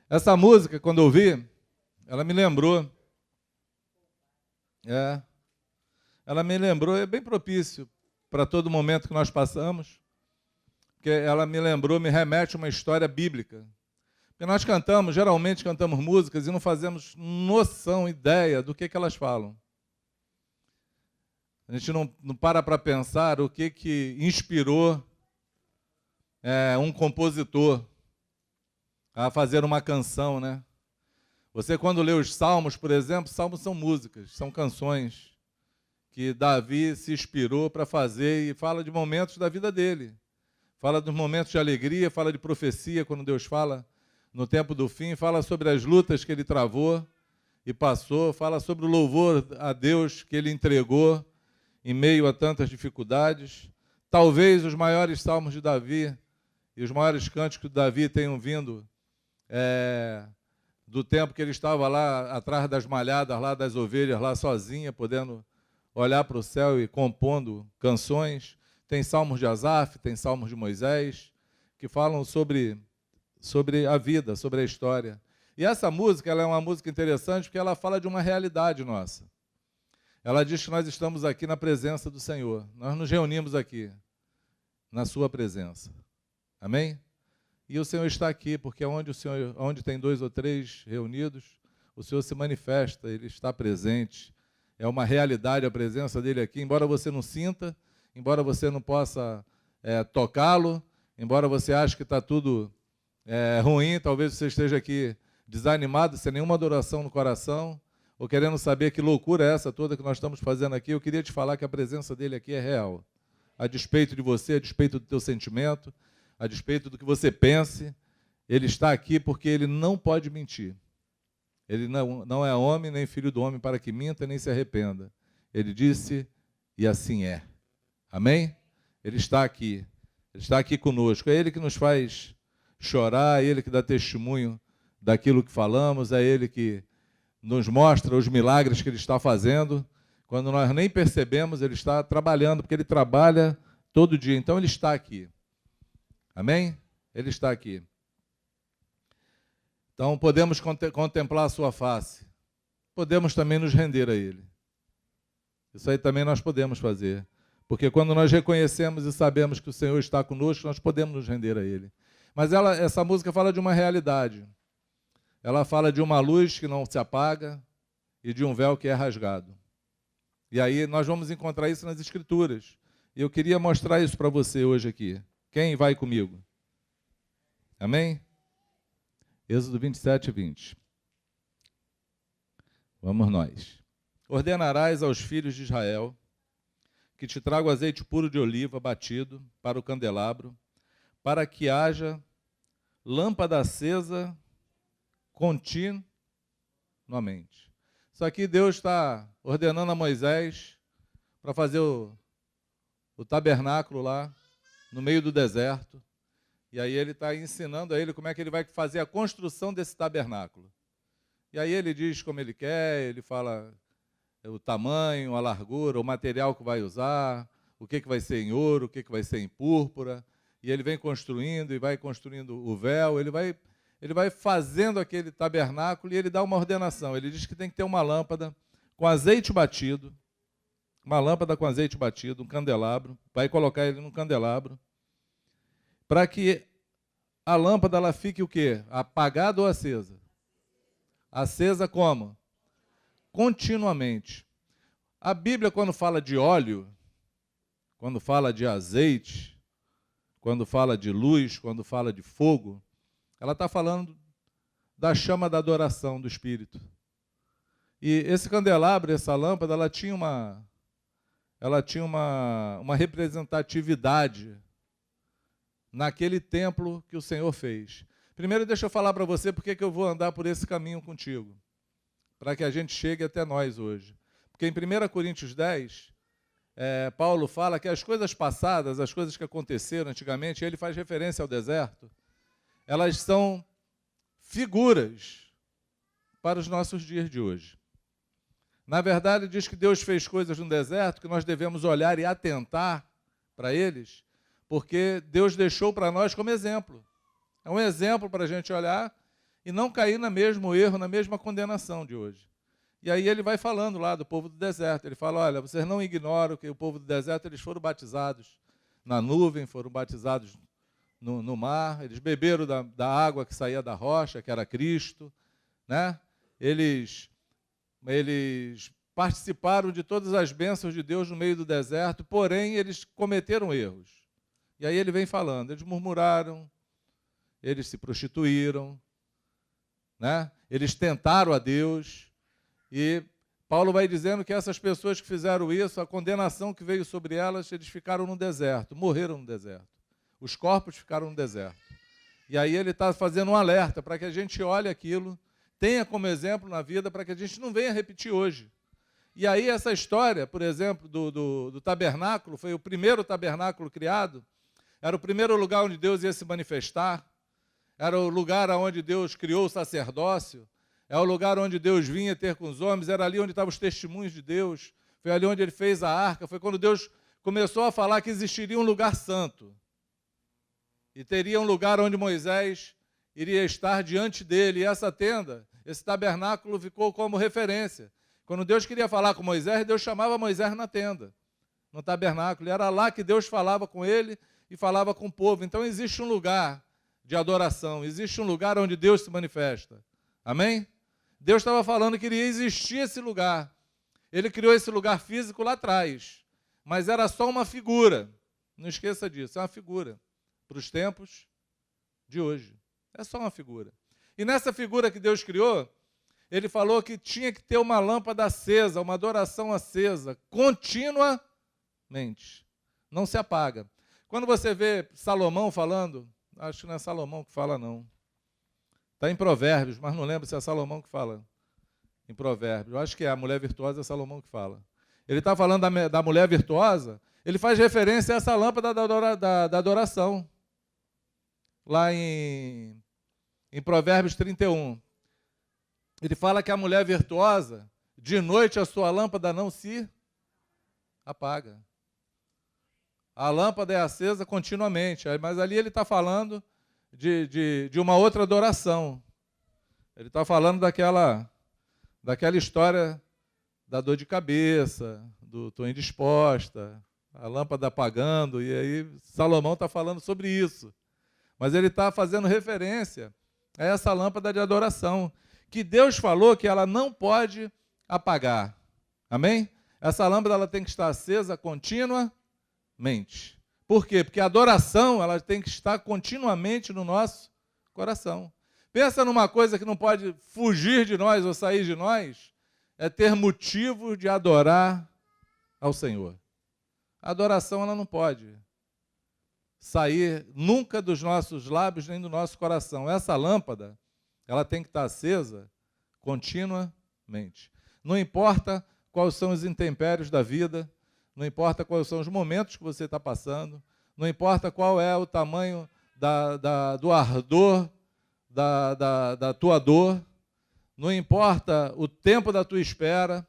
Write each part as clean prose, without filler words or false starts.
Essa música, quando eu ouvi, ela me lembrou. Ela me lembrou, é bem propício para todo momento que nós passamos, porque ela me lembrou, me remete a uma história bíblica. Porque nós cantamos, geralmente cantamos músicas e não fazemos noção, ideia do que elas falam. A gente não para pensar o que inspirou um compositor a fazer uma canção, né? Você, quando lê os Salmos, por exemplo, Salmos são músicas, são canções que Davi se inspirou para fazer e fala de momentos da vida dele. Fala dos momentos de alegria, fala de profecia, quando Deus fala no tempo do fim, fala sobre as lutas que ele travou e passou, fala sobre o louvor a Deus que ele entregou em meio a tantas dificuldades. Talvez os maiores salmos de Davi e os maiores cânticos de Davi tenham vindo do tempo que ele estava lá atrás das malhadas, lá das ovelhas, lá sozinha, podendo olhar para o céu e compondo canções. Tem salmos de Asaf, tem salmos de Moisés, que falam sobre a vida, sobre a história. E essa música, ela é uma música interessante porque ela fala de uma realidade nossa. Ela diz que nós estamos aqui na presença do Senhor. Nós nos reunimos aqui, na sua presença. Amém? E o Senhor está aqui, porque onde tem 2 ou 3 reunidos, o Senhor se manifesta, Ele está presente. É uma realidade a presença dEle aqui, embora você não sinta, embora você não possa tocá-lo, embora você ache que está tudo ruim, talvez você esteja aqui desanimado, sem nenhuma adoração no coração, ou querendo saber que loucura é essa toda que nós estamos fazendo aqui, eu queria te falar que a presença dEle aqui é real. A despeito de você, a despeito do teu sentimento, a despeito do que você pense, Ele está aqui porque Ele não pode mentir. Ele não é homem, nem filho do homem para que minta, nem se arrependa. Ele disse, e assim é. Amém? Ele está aqui conosco. É Ele que nos faz chorar, é Ele que dá testemunho daquilo que falamos, é Ele que nos mostra os milagres que Ele está fazendo. Quando nós nem percebemos, Ele está trabalhando, porque Ele trabalha todo dia. Então, Ele está aqui. Amém? Ele está aqui. Então, podemos contemplar a sua face. Podemos também nos render a Ele. Isso aí também nós podemos fazer. Porque quando nós reconhecemos e sabemos que o Senhor está conosco, nós podemos nos render a Ele. Mas essa música fala de uma realidade. Ela fala de uma luz que não se apaga e de um véu que é rasgado. E aí nós vamos encontrar isso nas Escrituras. E eu queria mostrar isso para você hoje aqui. Quem vai comigo? Amém? Êxodo 27 e 20. Vamos nós. Ordenarás aos filhos de Israel que te trago azeite puro de oliva batido para o candelabro, para que haja lâmpada acesa continuamente. Isso aqui Deus está ordenando a Moisés para fazer o tabernáculo lá no meio do deserto. E aí ele está ensinando a ele como é que ele vai fazer a construção desse tabernáculo. E aí ele diz como ele quer, ele fala o tamanho, a largura, o material que vai usar, o que vai ser em ouro, o que vai ser em púrpura. E ele vem construindo e vai construindo o véu, ele vai fazendo aquele tabernáculo e ele dá uma ordenação. Ele diz que tem que ter uma lâmpada com azeite batido, um candelabro, vai colocar ele num candelabro, para que a lâmpada ela fique o quê? Apagada ou acesa? Acesa como? Continuamente. A Bíblia, quando fala de óleo, quando fala de azeite, quando fala de luz, quando fala de fogo, ela está falando da chama da adoração do Espírito. E esse candelabro, essa lâmpada, ela tinha uma representatividade naquele templo que o Senhor fez. Primeiro, deixa eu falar para você porque que eu vou andar por esse caminho contigo, para que a gente chegue até nós hoje. Porque em 1 Coríntios 10, Paulo fala que as coisas passadas, as coisas que aconteceram antigamente, ele faz referência ao deserto, elas são figuras para os nossos dias de hoje. Na verdade, diz que Deus fez coisas no deserto que nós devemos olhar e atentar para eles, porque Deus deixou para nós como exemplo. É um exemplo para a gente olhar e não cair no mesmo erro, na mesma condenação de hoje. E aí ele vai falando lá do povo do deserto. Ele fala, olha, vocês não ignoram que o povo do deserto, eles foram batizados na nuvem, foram batizados no mar, eles beberam da água que saía da rocha, que era Cristo, né? Eles participaram de todas as bênçãos de Deus no meio do deserto, porém eles cometeram erros. E aí ele vem falando, eles murmuraram, eles se prostituíram, né? Eles tentaram a Deus. E Paulo vai dizendo que essas pessoas que fizeram isso, a condenação que veio sobre elas, eles ficaram no deserto, morreram no deserto. Os corpos ficaram no deserto. E aí ele está fazendo um alerta para que a gente olhe aquilo, tenha como exemplo na vida, para que a gente não venha repetir hoje. E aí essa história, por exemplo, do tabernáculo, foi o primeiro tabernáculo criado, era o primeiro lugar onde Deus ia se manifestar, era o lugar onde Deus criou o sacerdócio, é o lugar onde Deus vinha ter com os homens, era ali onde estavam os testemunhos de Deus, foi ali onde ele fez a arca, foi quando Deus começou a falar que existiria um lugar santo. E teria um lugar onde Moisés iria estar diante dele. E essa tenda, esse tabernáculo ficou como referência. Quando Deus queria falar com Moisés, Deus chamava Moisés na tenda, no tabernáculo. E era lá que Deus falava com ele e falava com o povo. Então existe um lugar de adoração, existe um lugar onde Deus se manifesta. Amém? Deus estava falando que iria existir esse lugar. Ele criou esse lugar físico lá atrás, mas era só uma figura. Não esqueça disso, é uma figura para os tempos de hoje. É só uma figura. E nessa figura que Deus criou, ele falou que tinha que ter uma lâmpada acesa, uma adoração acesa, continuamente. Não se apaga. Quando você vê Salomão falando, acho que não é Salomão que fala, não. Está em Provérbios, mas não lembro se é Salomão que fala em Provérbios. Eu acho que é a mulher virtuosa, é Salomão que fala. Ele está falando da mulher virtuosa, ele faz referência a essa lâmpada da adoração. Lá em Provérbios 31. Ele fala que a mulher virtuosa, de noite a sua lâmpada não se apaga. A lâmpada é acesa continuamente, mas ali ele está falando de uma outra adoração. Ele está falando daquela história da dor de cabeça, do estou indisposta, a lâmpada apagando, e aí Salomão está falando sobre isso. Mas ele está fazendo referência a essa lâmpada de adoração, que Deus falou que ela não pode apagar. Amém? Essa lâmpada ela tem que estar acesa continuamente. Por quê? Porque a adoração ela tem que estar continuamente no nosso coração. Pensa numa coisa que não pode fugir de nós ou sair de nós, é ter motivo de adorar ao Senhor. A adoração ela não pode sair nunca dos nossos lábios nem do nosso coração. Essa lâmpada, ela tem que estar acesa continuamente. Não importa quais são os intempéries da vida, não importa quais são os momentos que você está passando, não importa qual é o tamanho do ardor da tua dor, não importa o tempo da tua espera,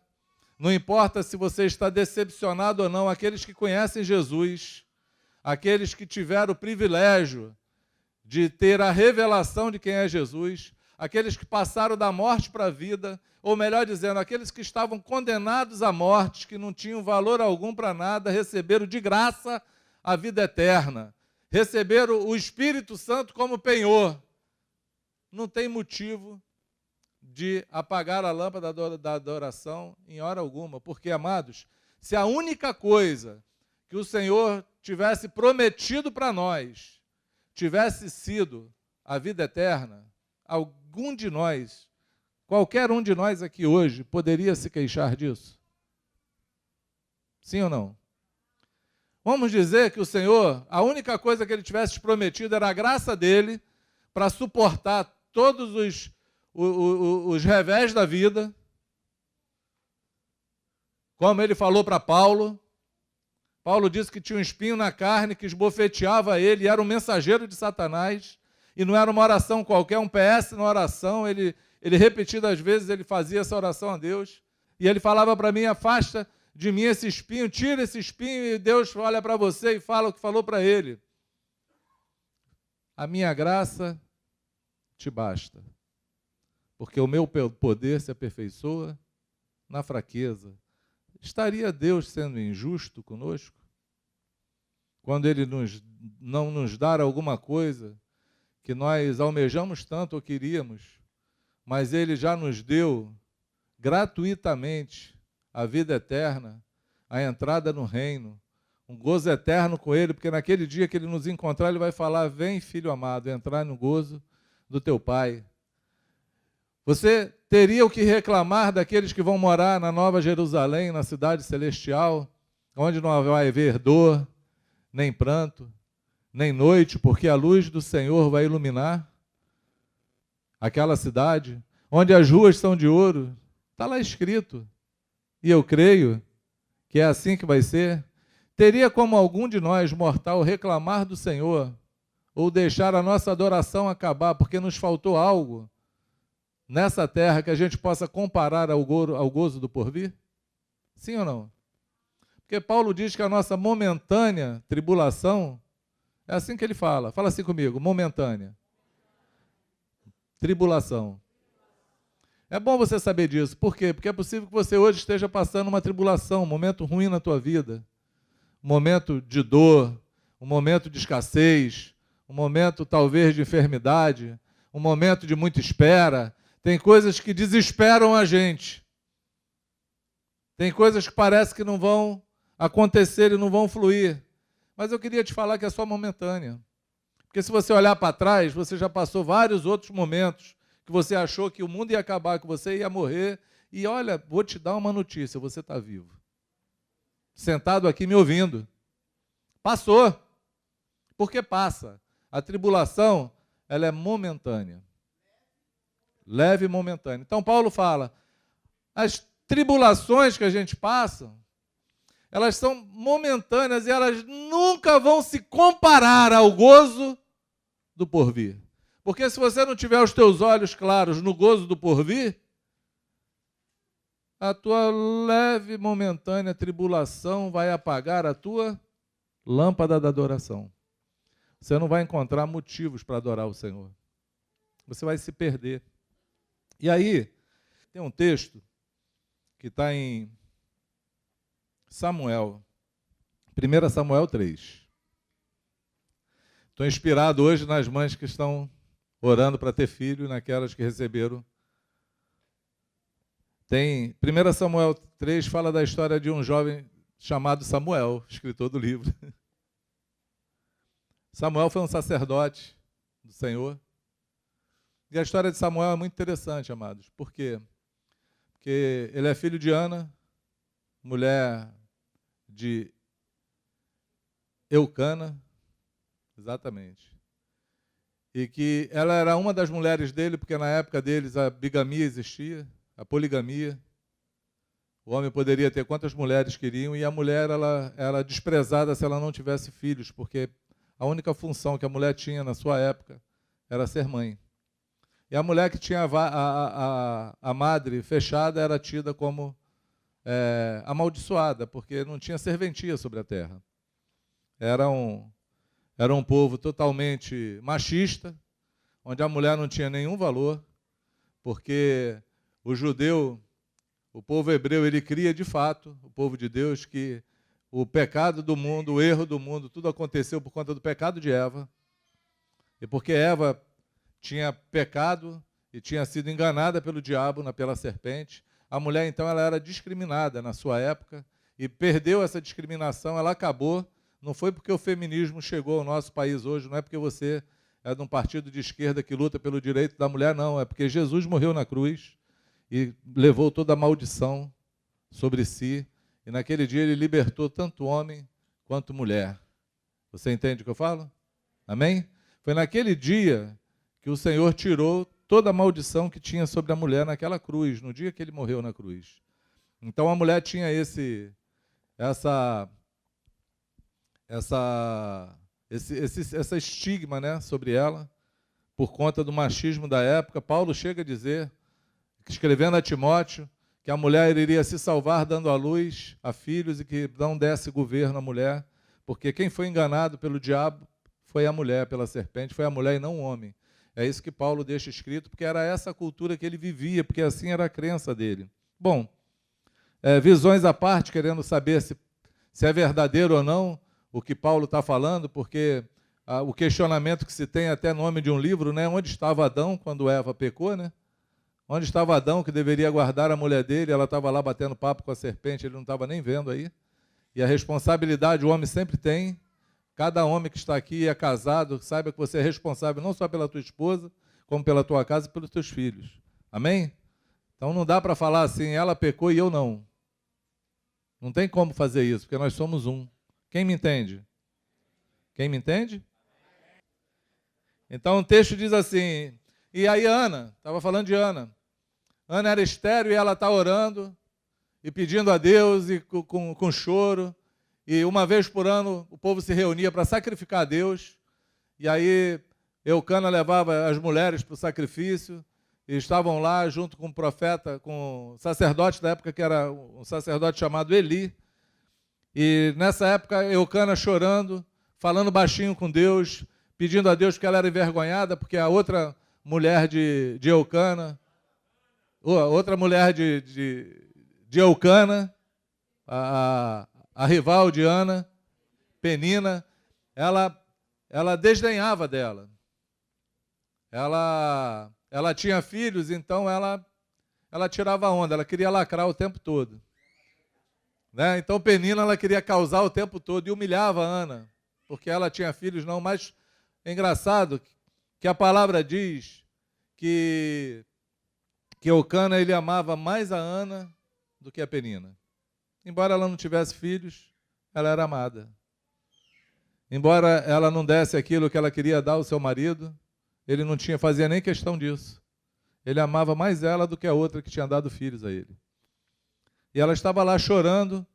não importa se você está decepcionado ou não, aqueles que conhecem Jesus, aqueles que tiveram o privilégio de ter a revelação de quem é Jesus, aqueles que passaram da morte para a vida, ou melhor dizendo, aqueles que estavam condenados à morte, que não tinham valor algum para nada, receberam de graça a vida eterna, receberam o Espírito Santo como penhor. Não tem motivo de apagar a lâmpada da adoração em hora alguma, porque, amados, se a única coisa que o Senhor tivesse prometido para nós tivesse sido a vida eterna, algum de nós, qualquer um de nós aqui hoje, poderia se queixar disso? Sim ou não? Vamos dizer que o Senhor, a única coisa que Ele tivesse prometido era a graça dEle para suportar todos os revés da vida, como Ele falou para Paulo. Paulo disse que tinha um espinho na carne que esbofeteava ele, e era um mensageiro de Satanás, e não era uma oração qualquer, um PS na oração, ele repetidas vezes ele fazia essa oração a Deus, e ele falava para mim, afasta de mim esse espinho, tira esse espinho, e Deus olha para você e fala o que falou para ele. A minha graça te basta. porque o meu poder se aperfeiçoa na fraqueza. Estaria Deus sendo injusto conosco? Quando Ele não nos dar alguma coisa que nós almejamos tanto ou queríamos, mas Ele já nos deu gratuitamente a vida eterna, a entrada no reino, um gozo eterno com Ele, porque naquele dia que Ele nos encontrar, Ele vai falar: vem, filho amado, entrar no gozo do teu Pai. Você teria o que reclamar daqueles que vão morar na Nova Jerusalém, na cidade celestial, onde não vai haver dor, nem pranto, nem noite, porque a luz do Senhor vai iluminar aquela cidade, onde as ruas são de ouro. Está lá escrito. E eu creio que é assim que vai ser. Teria como algum de nós, mortal, reclamar do Senhor, ou deixar a nossa adoração acabar, porque nos faltou algo nessa terra que a gente possa comparar ao gozo do porvir? Sim ou não? Porque Paulo diz que a nossa momentânea tribulação, é assim que ele fala. Fala assim comigo: momentânea tribulação. É bom você saber disso. Por quê? Porque é possível que você hoje esteja passando uma tribulação, um momento ruim na tua vida, um momento de dor, um momento de escassez, um momento talvez de enfermidade, um momento de muita espera. Tem coisas que desesperam a gente. Tem coisas que parece que não vão acontecer e não vão fluir. Mas eu queria te falar que é só momentânea. Porque se você olhar para trás, você já passou vários outros momentos que você achou que o mundo ia acabar, que você ia morrer. E olha, vou te dar uma notícia: você está vivo. Sentado aqui me ouvindo. Passou. Porque passa. A tribulação, ela é momentânea. Leve e momentânea. Então Paulo fala: as tribulações que a gente passa, elas são momentâneas e elas nunca vão se comparar ao gozo do porvir. Porque se você não tiver os teus olhos claros no gozo do porvir, a tua leve e momentânea tribulação vai apagar a tua lâmpada da adoração. Você não vai encontrar motivos para adorar o Senhor. Você vai se perder. E aí, tem um texto que está em Samuel, 1 Samuel 3. Estou inspirado hoje nas mães que estão orando para ter filho e naquelas que receberam. Tem 1 Samuel 3 fala da história de um jovem chamado Samuel, escritor do livro. Samuel foi um sacerdote do Senhor. E a história de Samuel é muito interessante, amados. Por quê? Porque ele é filho de Ana, mulher de Eucana, exatamente. E que ela era uma das mulheres dele, porque na época deles a bigamia existia, a poligamia. O homem poderia ter quantas mulheres queriam, e a mulher ela era desprezada se ela não tivesse filhos, porque a única função que a mulher tinha na sua época era ser mãe. E a mulher que tinha a madre fechada era tida como amaldiçoada, porque não tinha serventia sobre a terra. Era um povo totalmente machista, onde a mulher não tinha nenhum valor, porque o judeu, o povo hebreu, ele cria de fato, o povo de Deus, que o pecado do mundo, o erro do mundo, tudo aconteceu por conta do pecado de Eva. E porque Eva tinha pecado e tinha sido enganada pelo diabo, pela serpente, a mulher, então, ela era discriminada na sua época e perdeu essa discriminação, ela acabou. Não foi porque o feminismo chegou ao nosso país hoje, não é porque você é de um partido de esquerda que luta pelo direito da mulher, não. É porque Jesus morreu na cruz e levou toda a maldição sobre si. E naquele dia ele libertou tanto homem quanto mulher. Você entende o que eu falo? Amém? Foi naquele dia que o Senhor tirou toda a maldição que tinha sobre a mulher naquela cruz, no dia que ele morreu na cruz. Então a mulher tinha essa estigma, né, sobre ela, por conta do machismo da época. Paulo chega a dizer, escrevendo a Timóteo, que a mulher iria se salvar dando à luz a filhos e que não desse governo à mulher, porque quem foi enganado pelo diabo foi a mulher, pela serpente, foi a mulher e não o homem. É isso que Paulo deixa escrito, porque era essa cultura que ele vivia, porque assim era a crença dele. Bom, visões à parte, querendo saber se é verdadeiro ou não o que Paulo está falando, porque o questionamento que se tem até nome de um livro, né? Onde estava Adão quando Eva pecou, né? Onde estava Adão, que deveria guardar a mulher dele, ela estava lá batendo papo com a serpente, ele não estava nem vendo aí. E a responsabilidade o homem sempre tem. Cada homem que está aqui é casado, saiba que você é responsável não só pela tua esposa, como pela tua casa e pelos teus filhos. Amém? Então não dá para falar assim, ela pecou e eu não. Não tem como fazer isso, porque nós somos um. Quem me entende? Quem me entende? Então o texto diz assim, e aí Ana, estava falando de Ana. Ana era estéril e ela está orando e pedindo a Deus e com choro. E uma vez por ano o povo se reunia para sacrificar a Deus. E aí Eucana levava as mulheres para o sacrifício. E estavam lá junto com o profeta, com o sacerdote da época, que era um sacerdote chamado Eli. E nessa época Eucana chorando, falando baixinho com Deus, pedindo a Deus porque ela era envergonhada, porque a outra mulher de Eucana, outra mulher de Eucana, a rival de Ana, Penina, ela desdenhava dela. Ela tinha filhos, então ela tirava onda, ela queria lacrar o tempo todo. Né? Então Penina ela queria causar o tempo todo e humilhava a Ana, porque ela tinha filhos não, mas é engraçado que a palavra diz que Eucana ele amava mais a Ana do que a Penina. Embora ela não tivesse filhos, ela era amada. Embora ela não desse aquilo que ela queria dar ao seu marido, ele não fazia nem questão disso. Ele amava mais ela do que a outra que tinha dado filhos a ele. E ela estava lá chorando,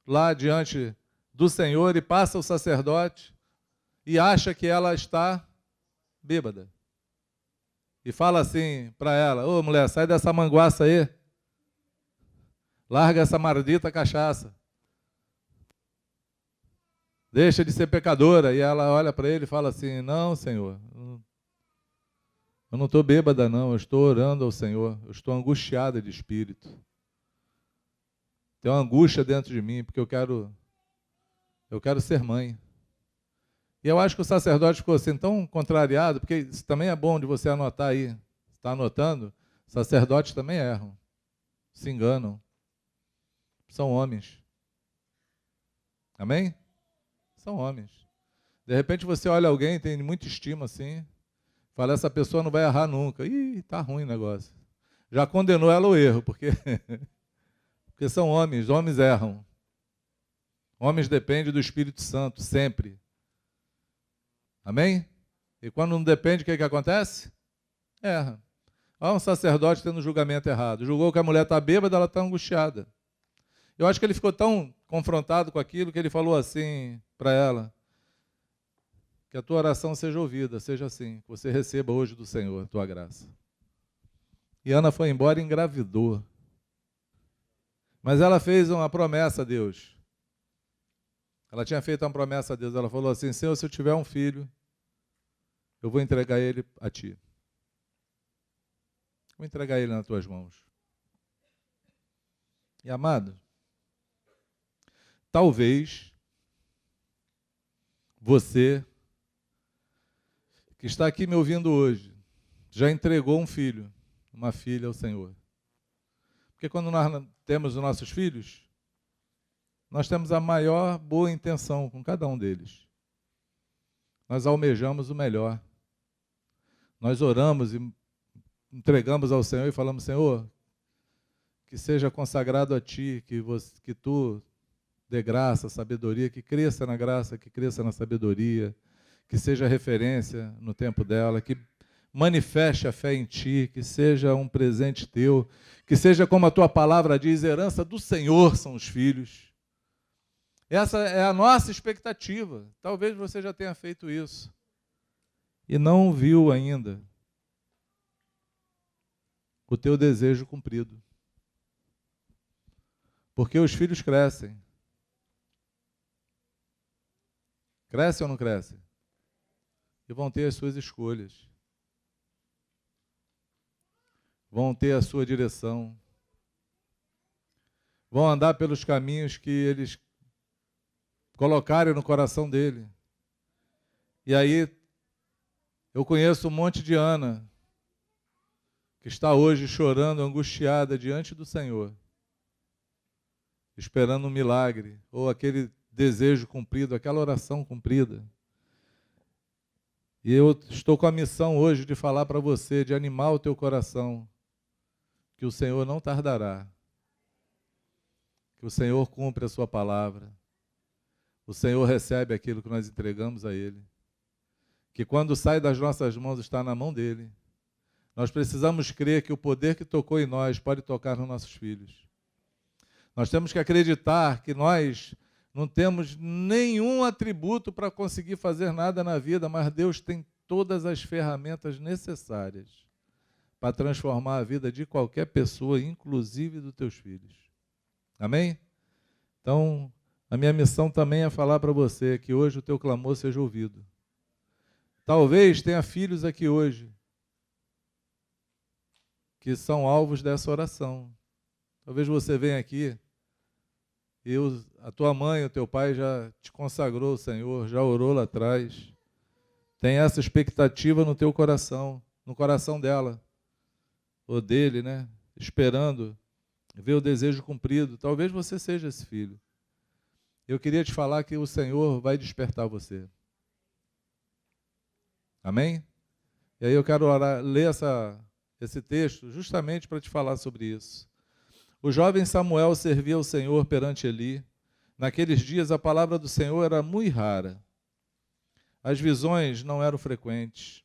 lá diante do Senhor, e passa o sacerdote e acha que ela está bêbada. E fala assim para ela, ô mulher, sai dessa manguaça aí, larga essa maldita cachaça, deixa de ser pecadora. E ela olha para ele e fala assim, não, Senhor, eu não estou bêbada não, eu estou orando ao Senhor, eu estou angustiada de espírito. Tem uma angústia dentro de mim, porque eu quero ser mãe. E eu acho que o sacerdote ficou assim tão contrariado, porque isso também é bom de você anotar aí. Está anotando? Sacerdotes também erram, se enganam. São homens. Amém? São homens. De repente você olha alguém, tem muita estima assim, fala, essa pessoa não vai errar nunca. Ih, tá ruim o negócio. Já condenou ela ao erro, porque são homens, homens erram. Homens dependem do Espírito Santo, sempre. Amém? E quando não depende, o que acontece? Erra. Olha um sacerdote tendo julgamento errado. Julgou que a mulher está bêbada, ela está angustiada. Eu acho que ele ficou tão confrontado com aquilo que ele falou assim para ela, que a tua oração seja ouvida, seja assim, que você receba hoje do Senhor a tua graça. E Ana foi embora e engravidou. Mas ela fez uma promessa a Deus. Ela tinha feito uma promessa a Deus. Ela falou assim, Senhor, se eu tiver um filho, eu vou entregar ele a ti. Vou entregar ele nas tuas mãos. E amado, talvez você que está aqui me ouvindo hoje já entregou um filho, uma filha ao Senhor. Porque quando nós temos os nossos filhos, nós temos a maior boa intenção com cada um deles. Nós almejamos o melhor. Nós oramos e entregamos ao Senhor e falamos, Senhor, que seja consagrado a Ti, que Tu dê graça, sabedoria, que cresça na graça, que cresça na sabedoria, que seja referência no tempo dela, que manifeste a fé em Ti, que seja um presente Teu, que seja como a Tua palavra diz, herança do Senhor são os filhos. Essa é a nossa expectativa. Talvez você já tenha feito isso e não viu ainda o teu desejo cumprido. Porque os filhos crescem. Crescem ou não crescem? E vão ter as suas escolhas. vão ter a sua direção, vão andar pelos caminhos que eles colocarem no coração dele. E aí, eu conheço um monte de Ana, que está hoje chorando, angustiada diante do Senhor, esperando um milagre, ou aquele desejo cumprido, aquela oração cumprida. E eu estou com a missão hoje de falar para você, de animar o teu coração, que o Senhor não tardará, que o Senhor cumpre a sua palavra, o Senhor recebe aquilo que nós entregamos a Ele, que quando sai das nossas mãos está na mão dEle. Nós precisamos crer que o poder que tocou em nós pode tocar nos nossos filhos. Nós temos que acreditar que nós não temos nenhum atributo para conseguir fazer nada na vida, mas Deus tem todas as ferramentas necessárias para transformar a vida de qualquer pessoa, inclusive dos teus filhos. Amém? Então, a minha missão também é falar para você que hoje o teu clamor seja ouvido. Talvez tenha filhos aqui hoje que são alvos dessa oração. Talvez você venha aqui e a tua mãe, o teu pai já te consagrou ao Senhor, já orou lá atrás. Tem essa expectativa no teu coração, no coração dela, ou dele, né? Esperando ver o desejo cumprido. Talvez você seja esse filho. Eu queria te falar que o Senhor vai despertar você. Amém? E aí eu quero ler esse texto justamente para te falar sobre isso. O jovem Samuel servia ao Senhor perante Eli. Naqueles dias a palavra do Senhor era muito rara. As visões não eram frequentes.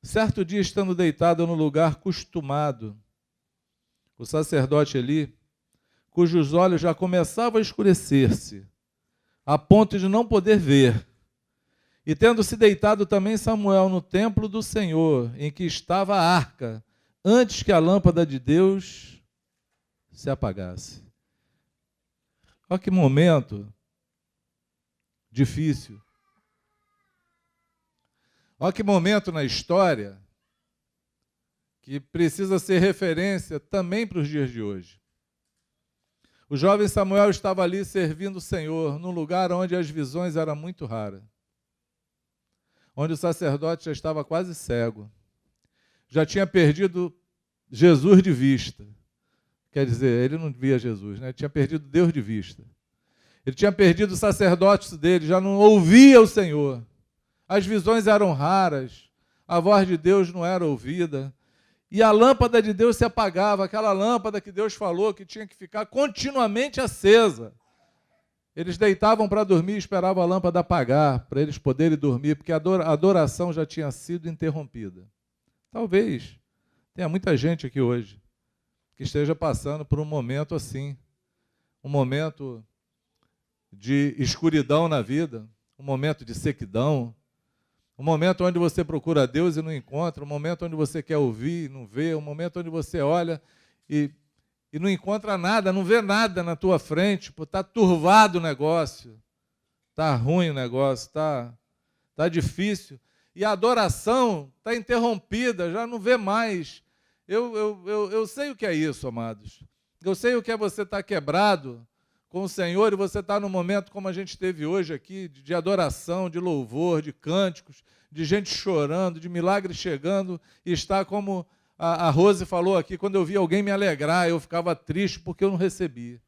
Certo dia, estando deitado no lugar costumado, o sacerdote Eli, cujos olhos já começavam a escurecer-se, a ponto de não poder ver, e tendo se deitado também Samuel no templo do Senhor, em que estava a arca, antes que a lâmpada de Deus se apagasse. Olha que momento difícil. Olha que momento na história que precisa ser referência também para os dias de hoje. O jovem Samuel estava ali servindo o Senhor, num lugar onde as visões eram muito raras, onde o sacerdote já estava quase cego, já tinha perdido Jesus de vista. Quer dizer, ele não via Jesus, né? Ele tinha perdido Deus de vista. Ele tinha perdido o sacerdócio dele, já não ouvia o Senhor. As visões eram raras, a voz de Deus não era ouvida, e a lâmpada de Deus se apagava, aquela lâmpada que Deus falou que tinha que ficar continuamente acesa. Eles deitavam para dormir e esperavam a lâmpada apagar, para eles poderem dormir, porque a adoração já tinha sido interrompida. Talvez tenha muita gente aqui hoje que esteja passando por um momento assim, um momento de escuridão na vida, um momento de sequidão, um momento onde você procura Deus e não encontra, um momento onde você quer ouvir e não vê, um momento onde você olha e não encontra nada, não vê nada na tua frente, está turvado o negócio, está ruim o negócio, está difícil, e a adoração está interrompida, já não vê mais. Eu sei o que é isso, amados. Eu sei o que é você estar quebrado com o Senhor e você estar num momento como a gente teve hoje aqui, de adoração, de louvor, de cânticos, de gente chorando, de milagres chegando, e estar como a Rose falou aqui, quando eu via alguém me alegrar, eu ficava triste porque eu não recebi.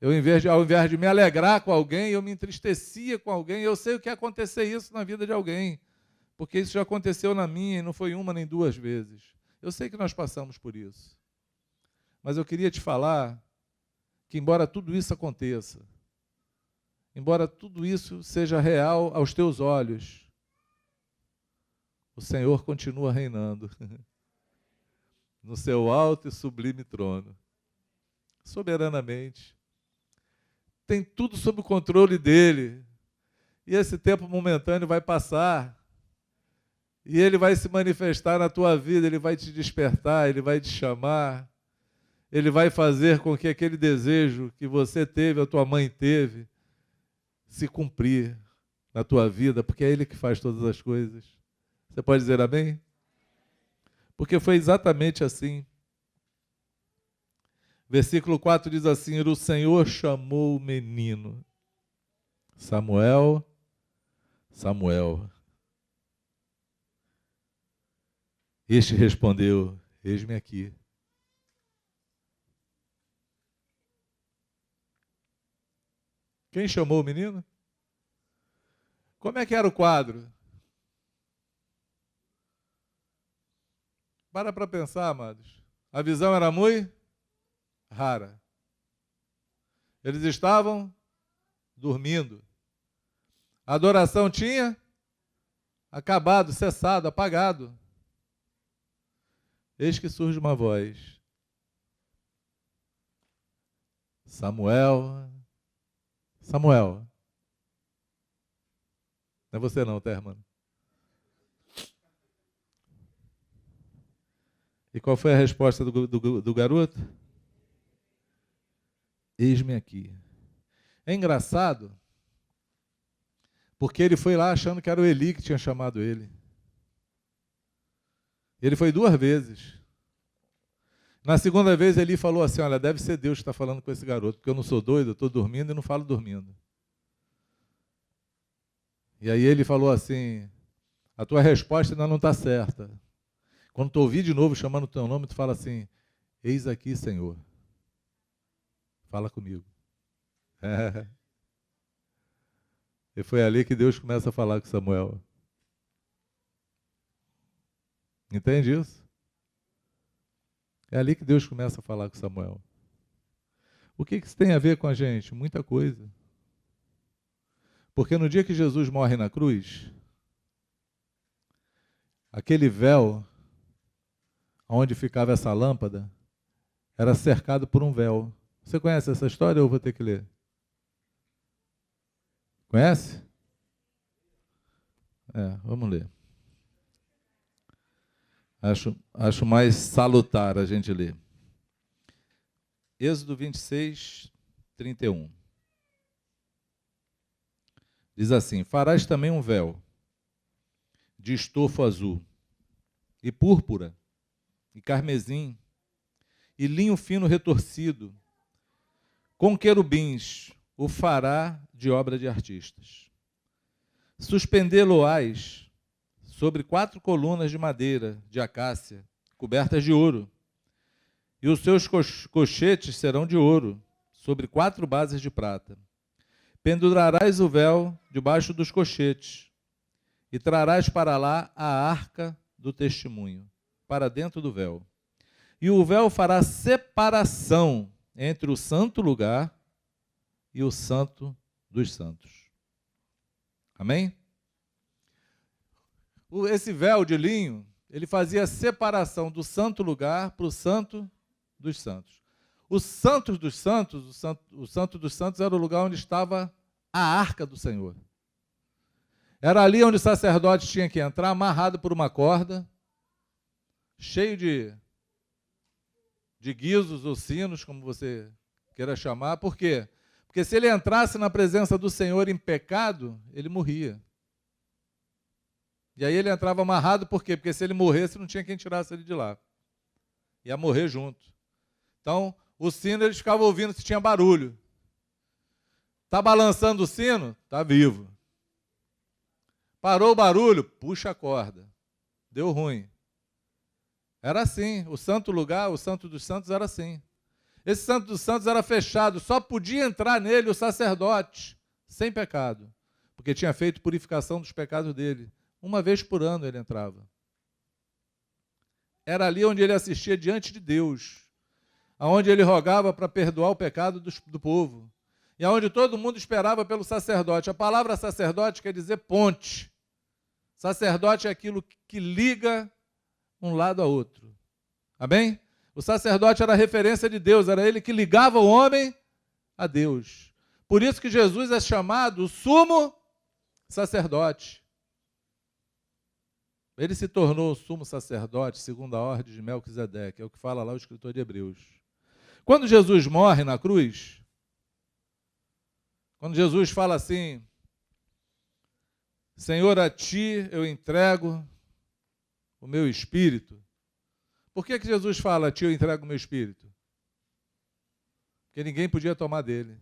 Ao invés de me alegrar com alguém, eu me entristecia com alguém. Eu sei o que é acontecer isso na vida de alguém, porque isso já aconteceu na minha e não foi uma nem duas vezes. Eu sei que nós passamos por isso. Mas eu queria te falar que, embora tudo isso aconteça, embora tudo isso seja real aos teus olhos, o Senhor continua reinando no seu alto e sublime trono, soberanamente. Tem tudo sob o controle dele. E esse tempo momentâneo vai passar. E ele vai se manifestar na tua vida, ele vai te despertar, ele vai te chamar. Ele vai fazer com que aquele desejo que você teve, a tua mãe teve, se cumprir na tua vida, porque é ele que faz todas as coisas. Você pode dizer amém? Porque foi exatamente assim. Versículo 4 diz assim: o Senhor chamou o menino. Samuel, Samuel. Este respondeu: eis-me aqui. Quem chamou o menino? Como é que era o quadro? Para pensar, amados. A visão era muito rara. Eles estavam dormindo. A adoração tinha acabado, cessado, apagado. Eis que surge uma voz. Samuel, Samuel. Não é você não, tá, irmão? E qual foi a resposta do garoto? Eis-me aqui. É engraçado, porque ele foi lá achando que era o Eli que tinha chamado ele. Ele foi 2 vezes. Na segunda vez, Eli falou assim: olha, deve ser Deus que está falando com esse garoto, porque eu não sou doido, eu estou dormindo e não falo dormindo. E aí ele falou assim: a tua resposta ainda não está certa. Quando tu ouvir de novo chamando o teu nome, tu fala assim: eis aqui, Senhor. Fala comigo. É. E foi ali que Deus começa a falar com Samuel. Entende isso? É ali que Deus começa a falar com Samuel. O que isso tem a ver com a gente? Muita coisa. Porque no dia que Jesus morre na cruz, aquele véu onde ficava essa lâmpada era cercado por um véu. Você conhece essa história ou eu vou ter que ler? Conhece? Vamos ler. Acho mais salutar a gente ler. Êxodo 26, 31. Diz assim: farás também um véu de estofo azul, e púrpura, e carmesim, e linho fino retorcido, com querubins, o fará de obra de artistas. Suspendê-lo-ás sobre 4 colunas de madeira, de acácia, cobertas de ouro, e os seus cochetes serão de ouro, sobre 4 bases de prata. Pendurarás o véu debaixo dos cochetes, e trarás para lá a arca do testemunho, para dentro do véu. E o véu fará separação entre o santo lugar e o santo dos santos. Amém? Esse véu de linho, ele fazia a separação do santo lugar para o santo dos santos. Os santos dos santos, o santo dos santos era o lugar onde estava a arca do Senhor. Era ali onde o sacerdote tinha que entrar, amarrado por uma corda, cheio de guizos ou sinos, como você queira chamar. Por quê? Porque se ele entrasse na presença do Senhor em pecado, ele morria. E aí ele entrava amarrado, por quê? Porque se ele morresse, não tinha quem tirasse ele de lá. Ia morrer junto. Então, o sino, eles ficavam ouvindo se tinha barulho. Está balançando o sino? Está vivo. Parou o barulho? Puxa a corda. Deu ruim. Era assim. O santo lugar, o santo dos santos era assim. Esse santo dos santos era fechado. Só podia entrar nele o sacerdote, sem pecado. Porque tinha feito purificação dos pecados dele. 1 vez por ano ele entrava. Era ali onde ele assistia diante de Deus. Onde ele rogava para perdoar o pecado do povo. E onde todo mundo esperava pelo sacerdote. A palavra sacerdote quer dizer ponte. Sacerdote é aquilo que liga um lado a outro. Amém? O sacerdote era a referência de Deus, era ele que ligava o homem a Deus. Por isso que Jesus é chamado o sumo sacerdote. Ele se tornou o sumo sacerdote segundo a ordem de Melquisedeque, é o que fala lá o escritor de Hebreus. Quando Jesus morre na cruz, quando Jesus fala assim: Senhor, a ti eu entrego o meu espírito, Por que Jesus fala, tio, eu entrego o meu espírito? Porque ninguém podia tomar dele.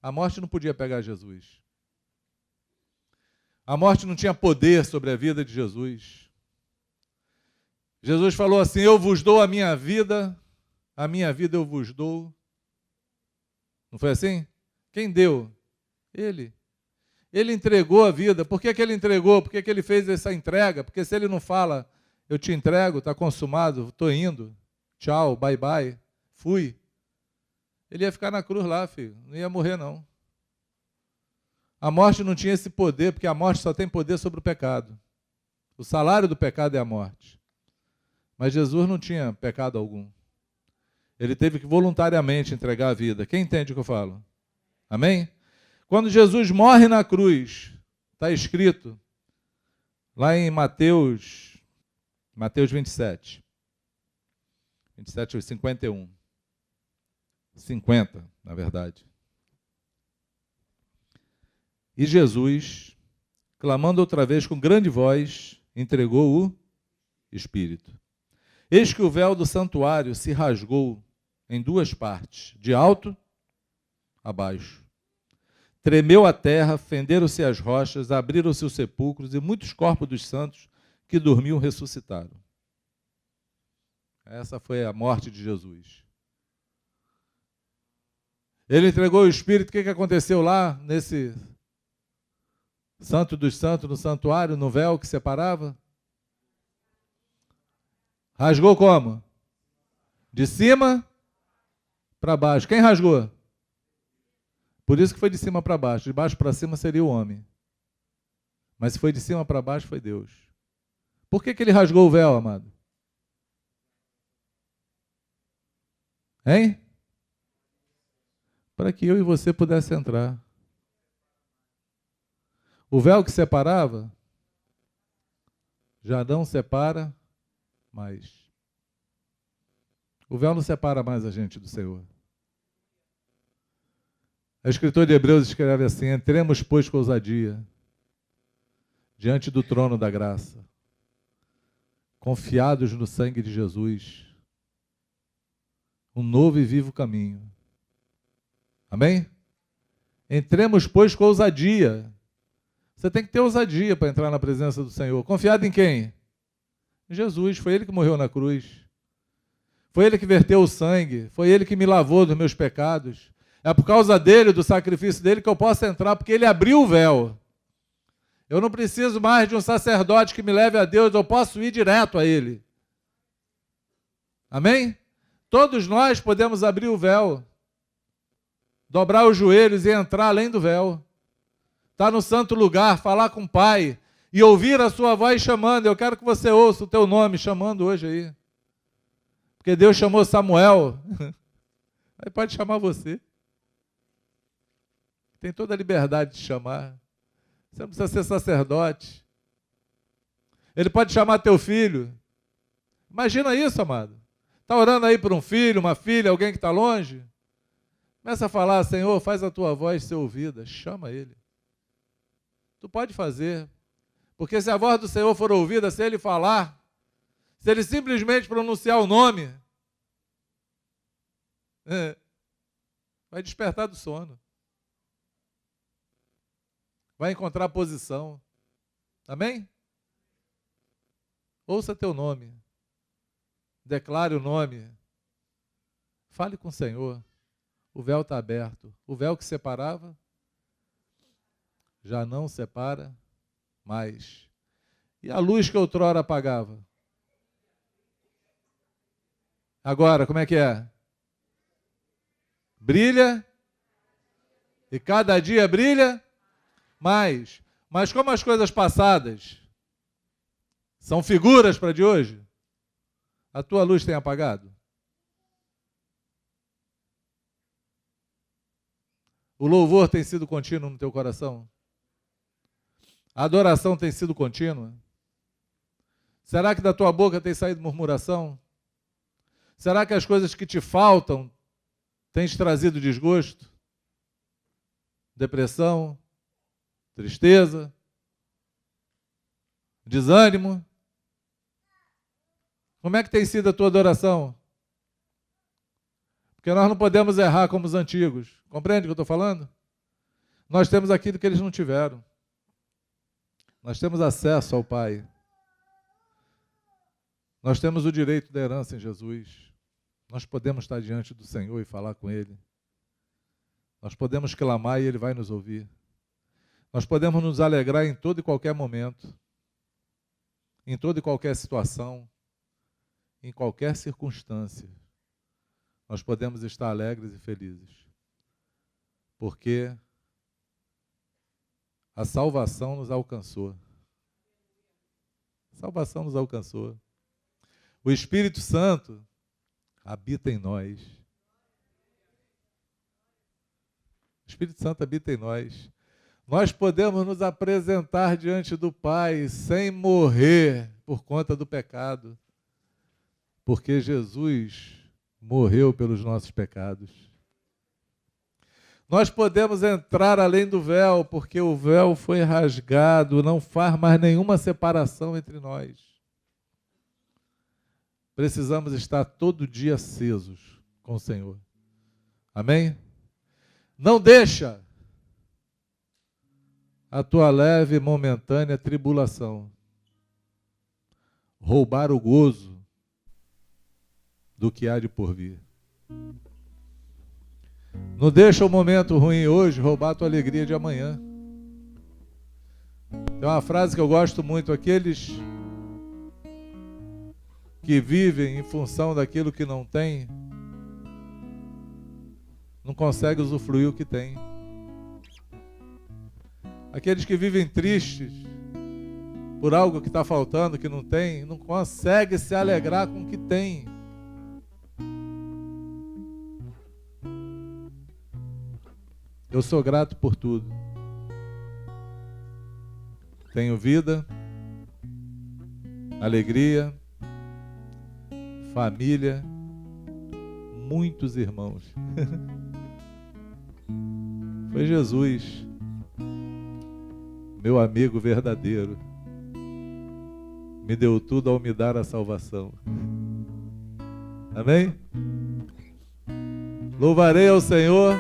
A morte não podia pegar Jesus. A morte não tinha poder sobre a vida de Jesus. Jesus falou assim, eu vos dou a minha vida eu vos dou. Não foi assim? Quem deu? Ele. Ele entregou a vida. Por que ele entregou? Por que ele fez essa entrega? Porque se ele não fala, eu te entrego, está consumado, estou indo, tchau, bye bye, fui. Ele ia ficar na cruz lá, filho, não ia morrer não. A morte não tinha esse poder, porque a morte só tem poder sobre o pecado. O salário do pecado é a morte. Mas Jesus não tinha pecado algum. Ele teve que voluntariamente entregar a vida. Quem entende o que eu falo? Amém? Quando Jesus morre na cruz, está escrito, lá em Mateus 27, 27 ou 51. 50, na verdade. E Jesus, clamando outra vez com grande voz, entregou o Espírito. Eis que o véu do santuário se rasgou em duas partes, de alto a baixo. Tremeu a terra, fenderam-se as rochas, abriram-se os sepulcros e muitos corpos dos santos que dormiam ressuscitaram. Essa foi a morte de Jesus. Ele entregou o Espírito, o que aconteceu lá nesse Santo dos Santos, no santuário, no véu que separava? Rasgou como? De cima para baixo. Quem rasgou? Por isso que foi de cima para baixo. De baixo para cima seria o homem. Mas se foi de cima para baixo, foi Deus. Por que ele rasgou o véu, amado? Hein? Para que eu e você pudessem entrar. O véu que separava, já não separa mais. O véu não separa mais a gente do Senhor. O escritor de Hebreus escreve assim, entremos, pois, com ousadia, diante do trono da graça, confiados no sangue de Jesus, um novo e vivo caminho. Amém? Entremos, pois, com ousadia. Você tem que ter ousadia para entrar na presença do Senhor. Confiado em quem? Em Jesus. Foi Ele que morreu na cruz. Foi Ele que verteu o sangue. Foi Ele que me lavou dos meus pecados. É por causa dele, do sacrifício dele, que eu posso entrar, porque Ele abriu o véu. Eu não preciso mais de um sacerdote que me leve a Deus, eu posso ir direto a Ele. Amém? Todos nós podemos abrir o véu, dobrar os joelhos e entrar além do véu. Estar no santo lugar, falar com o Pai e ouvir a sua voz chamando. Eu quero que você ouça o teu nome chamando hoje aí. Porque Deus chamou Samuel. Aí pode chamar você. Tem toda a liberdade de chamar. Você não precisa ser sacerdote. Ele pode chamar teu filho. Imagina isso, amado. Está orando aí por um filho, uma filha, alguém que está longe? Começa a falar, Senhor, faz a tua voz ser ouvida. Chama ele. Tu pode fazer. Porque se a voz do Senhor for ouvida, se ele falar, se ele simplesmente pronunciar o nome, vai despertar do sono. Vai encontrar posição. Amém? Ouça teu nome. Declare o nome. Fale com o Senhor. O véu está aberto. O véu que separava já não separa mais. E a luz que outrora apagava? Agora, como é que é? Brilha, e cada dia brilha mais. Mas como as coisas passadas são figuras para de hoje, a tua luz tem apagado? O louvor tem sido contínuo no teu coração? A adoração tem sido contínua? Será que da tua boca tem saído murmuração? Será que as coisas que te faltam têm te trazido desgosto? Depressão? Tristeza? Desânimo? Como é que tem sido a tua adoração? Porque nós não podemos errar como os antigos. Compreende o que eu estou falando? Nós temos aquilo que eles não tiveram. Nós temos acesso ao Pai. Nós temos o direito da herança em Jesus. Nós podemos estar diante do Senhor e falar com Ele. Nós podemos clamar e Ele vai nos ouvir. Nós podemos nos alegrar em todo e qualquer momento, em toda e qualquer situação, em qualquer circunstância. Nós podemos estar alegres e felizes, porque a salvação nos alcançou. A salvação nos alcançou. O Espírito Santo habita em nós. O Espírito Santo habita em nós. Nós podemos nos apresentar diante do Pai sem morrer por conta do pecado, porque Jesus morreu pelos nossos pecados. Nós podemos entrar além do véu, porque o véu foi rasgado, não faz mais nenhuma separação entre nós. Precisamos estar todo dia acesos com o Senhor. Amém? Não deixa a tua leve e momentânea tribulação roubar o gozo do que há de por vir. Não deixa o momento ruim hoje roubar a tua alegria de amanhã. Tem uma frase que eu gosto muito: aqueles que vivem em função daquilo que não tem, não conseguem usufruir o que tem. Aqueles que vivem tristes por algo que está faltando, que não tem, não conseguem se alegrar com o que tem. Eu sou grato por tudo. Tenho vida, alegria, família, muitos irmãos. Foi Jesus, meu amigo verdadeiro, me deu tudo ao me dar a salvação. Amém? Louvarei ao Senhor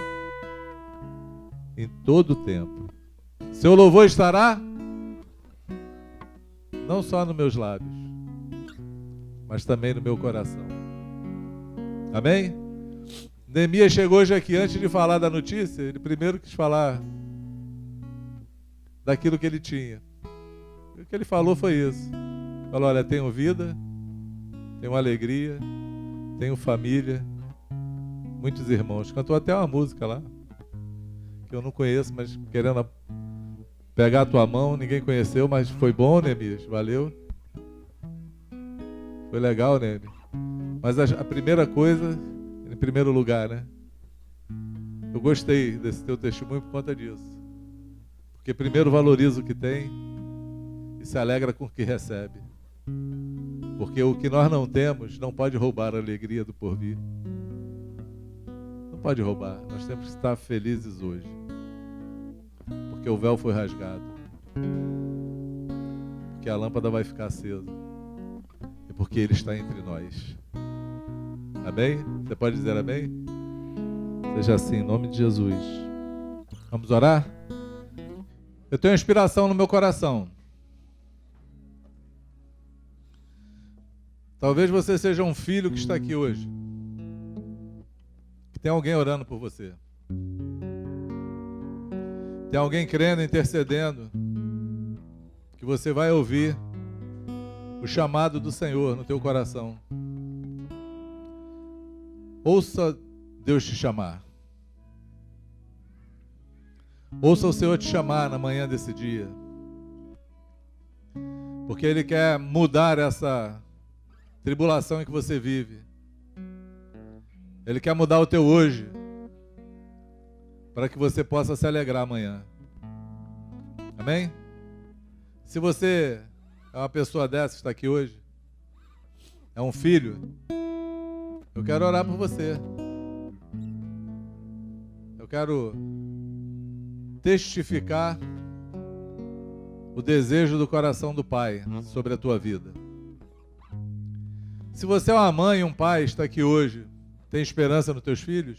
em todo o tempo. Seu louvor estará não só nos meus lábios, mas também no meu coração. Amém? Neemias chegou hoje aqui, antes de falar da notícia, ele primeiro quis falar daquilo que ele tinha. O que ele falou foi isso. Falou: olha, tenho vida, tenho alegria, tenho família, muitos irmãos. Cantou até uma música lá, que eu não conheço, mas querendo pegar a tua mão, ninguém conheceu, mas foi bom, Neemias, valeu. Foi legal, Neme. Mas a primeira coisa, em primeiro lugar, né? Eu gostei desse teu testemunho por conta disso. Porque primeiro valoriza o que tem e se alegra com o que recebe. Porque o que nós não temos não pode roubar a alegria do porvir. Não pode roubar. Nós temos que estar felizes hoje. Porque o véu foi rasgado. Porque a lâmpada vai ficar acesa. E porque Ele está entre nós. Amém? Você pode dizer amém? Seja assim, em nome de Jesus. Vamos orar? Eu tenho inspiração no meu coração. Talvez você seja um filho que está aqui hoje. Que tem alguém orando por você. Tem alguém crendo, intercedendo. Que você vai ouvir o chamado do Senhor no teu coração. Ouça Deus te chamar. Ouça o Senhor te chamar na manhã desse dia. Porque Ele quer mudar essa tribulação em que você vive. Ele quer mudar o teu hoje, para que você possa se alegrar amanhã. Amém? Se você é uma pessoa dessa que está aqui hoje, é um filho, eu quero orar por você. Eu quero testificar o desejo do coração do Pai sobre a tua vida. Se você é uma mãe, um pai, está aqui hoje, tem esperança nos teus filhos,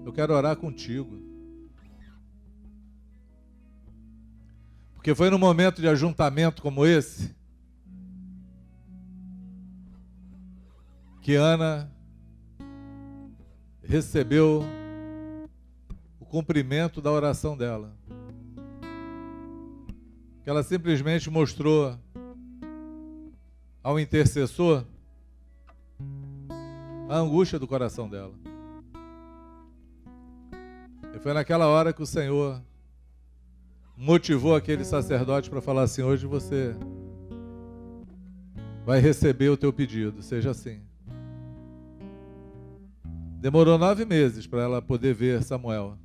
eu quero orar contigo. Porque foi num momento de ajuntamento como esse que Ana recebeu o cumprimento da oração dela. Que ela simplesmente mostrou ao intercessor a angústia do coração dela. E foi naquela hora que o Senhor motivou aquele sacerdote para falar assim: hoje você vai receber o teu pedido, seja assim. Demorou 9 meses para ela poder ver Samuel,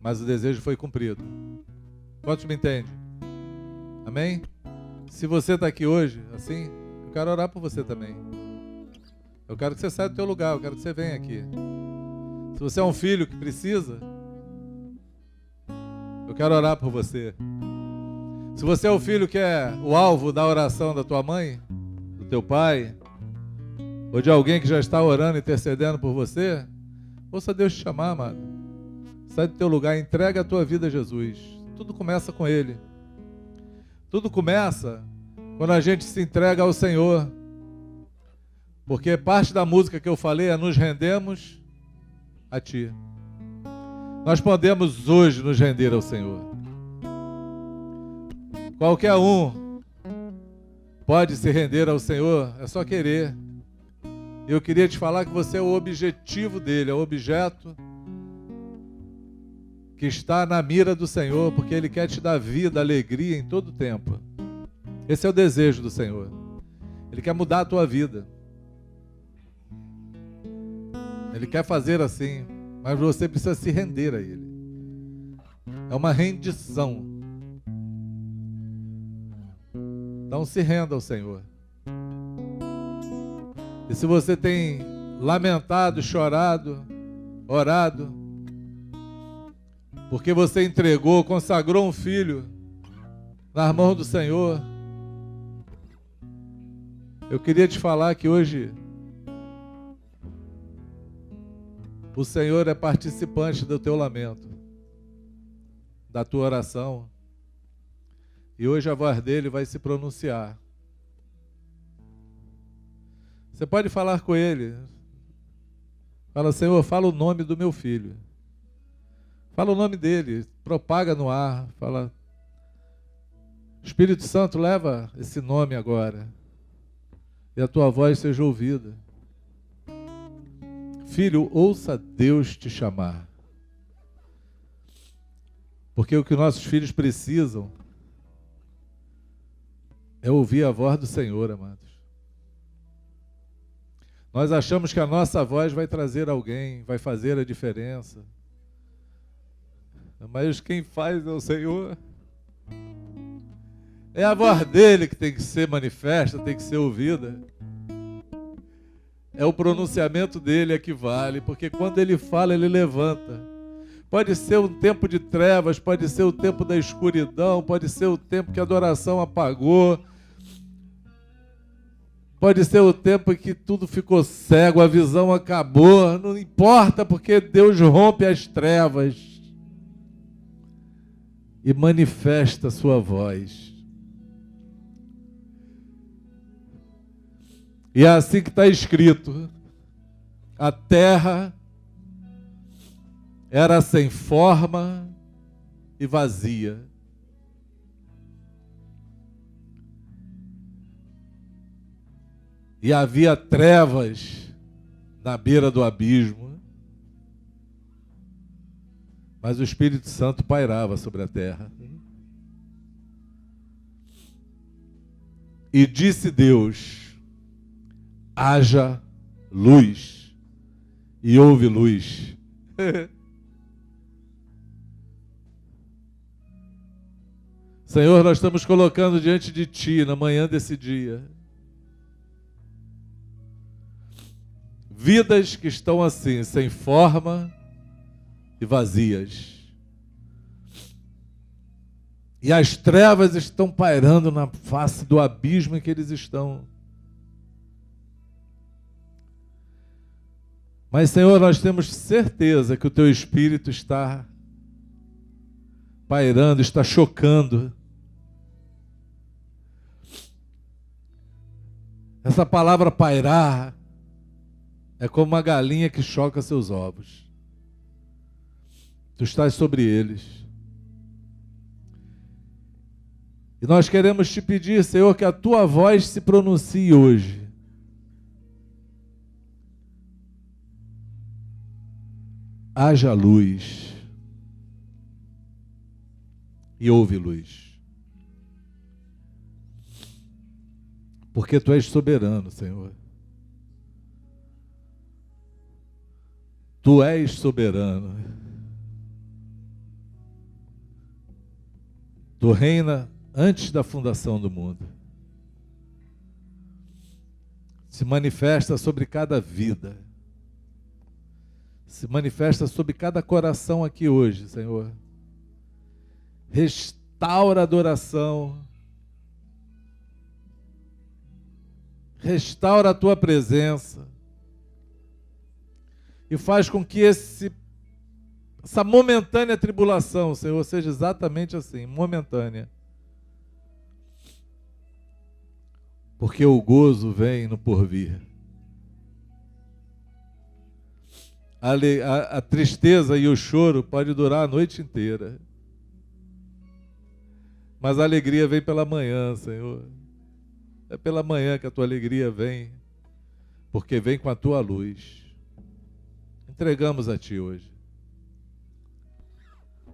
mas o desejo foi cumprido. Quantos me entendem? Amém? Se você está aqui hoje, assim, eu quero orar por você também. Eu quero que você saia do teu lugar, eu quero que você venha aqui. Se você é um filho que precisa, eu quero orar por você. Se você é o filho que é o alvo da oração da tua mãe, do teu pai, ou de alguém que já está orando, intercedendo por você, ouça Deus te chamar, amado. Sai do teu lugar, entrega a tua vida a Jesus. Tudo começa com Ele. Tudo começa quando a gente se entrega ao Senhor. Porque parte da música que eu falei é: nos rendemos a Ti. Nós podemos hoje nos render ao Senhor. Qualquer um pode se render ao Senhor, é só querer. Eu queria te falar que você é o objetivo dele, é o objeto que está na mira do Senhor, porque Ele quer te dar vida, alegria em todo o tempo. Esse é o desejo do Senhor. Ele quer mudar a tua vida. Ele quer fazer assim, mas você precisa se render a Ele. É uma rendição. Então se renda ao Senhor. E se você tem lamentado, chorado, orado, porque você entregou, consagrou um filho nas mãos do Senhor, eu queria te falar que hoje o Senhor é participante do teu lamento, da tua oração, e hoje a voz dele vai se pronunciar. Você pode falar com ele. Fala: Senhor, fala o nome do meu filho. Fala o nome dele, propaga no ar. Fala: Espírito Santo, leva esse nome agora, e a tua voz seja ouvida. Filho, ouça Deus te chamar. Porque o que nossos filhos precisam é ouvir a voz do Senhor, amados. Nós achamos que a nossa voz vai trazer alguém, vai fazer a diferença. Mas quem faz é o Senhor. É a voz dele que tem que ser manifesta, tem que ser ouvida. É o pronunciamento dele que vale, porque quando ele fala, ele levanta. Pode ser um tempo de trevas, pode ser o tempo da escuridão, pode ser o tempo que a adoração apagou, pode ser o tempo em que tudo ficou cego, a visão acabou, não importa, porque Deus rompe as trevas e manifesta a sua voz. E é assim que está escrito: a terra era sem forma e vazia. E havia trevas na beira do abismo, mas o Espírito Santo pairava sobre a terra. E disse Deus: haja luz, e houve luz. Senhor, nós estamos colocando diante de Ti na manhã desse dia vidas que estão assim, sem forma e vazias. E as trevas estão pairando na face do abismo em que eles estão. Mas, Senhor, nós temos certeza que o Teu Espírito está pairando, está chocando. Essa palavra pairar é como uma galinha que choca seus ovos. Tu estás sobre eles. E nós queremos te pedir, Senhor, que a Tua voz se pronuncie hoje. Haja luz. E houve luz. Porque Tu és soberano, Senhor. Tu és soberano. Tu reina antes da fundação do mundo. Se manifesta sobre cada vida. Se manifesta sobre cada coração aqui hoje, Senhor. Restaura a adoração. Restaura a Tua presença. E faz com que essa momentânea tribulação, Senhor, seja exatamente assim, momentânea. Porque o gozo vem no porvir. A tristeza e o choro pode durar a noite inteira. Mas a alegria vem pela manhã, Senhor. É pela manhã que a Tua alegria vem, porque vem com a Tua luz. Entregamos a Ti hoje.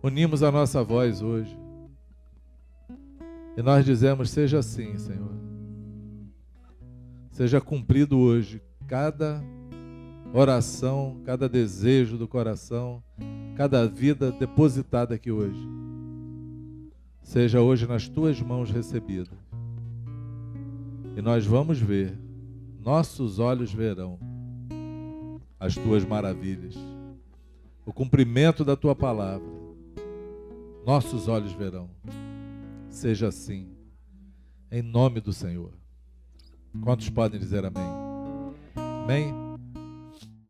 Unimos a nossa voz hoje. E nós dizemos, seja assim, Senhor. Seja cumprido hoje cada oração, cada desejo do coração, cada vida depositada aqui hoje. Seja hoje nas Tuas mãos recebida. E nós vamos ver, nossos olhos verão as Tuas maravilhas, o cumprimento da Tua palavra. Nossos olhos verão. Seja assim, em nome do Senhor. Quantos podem dizer amém? Amém?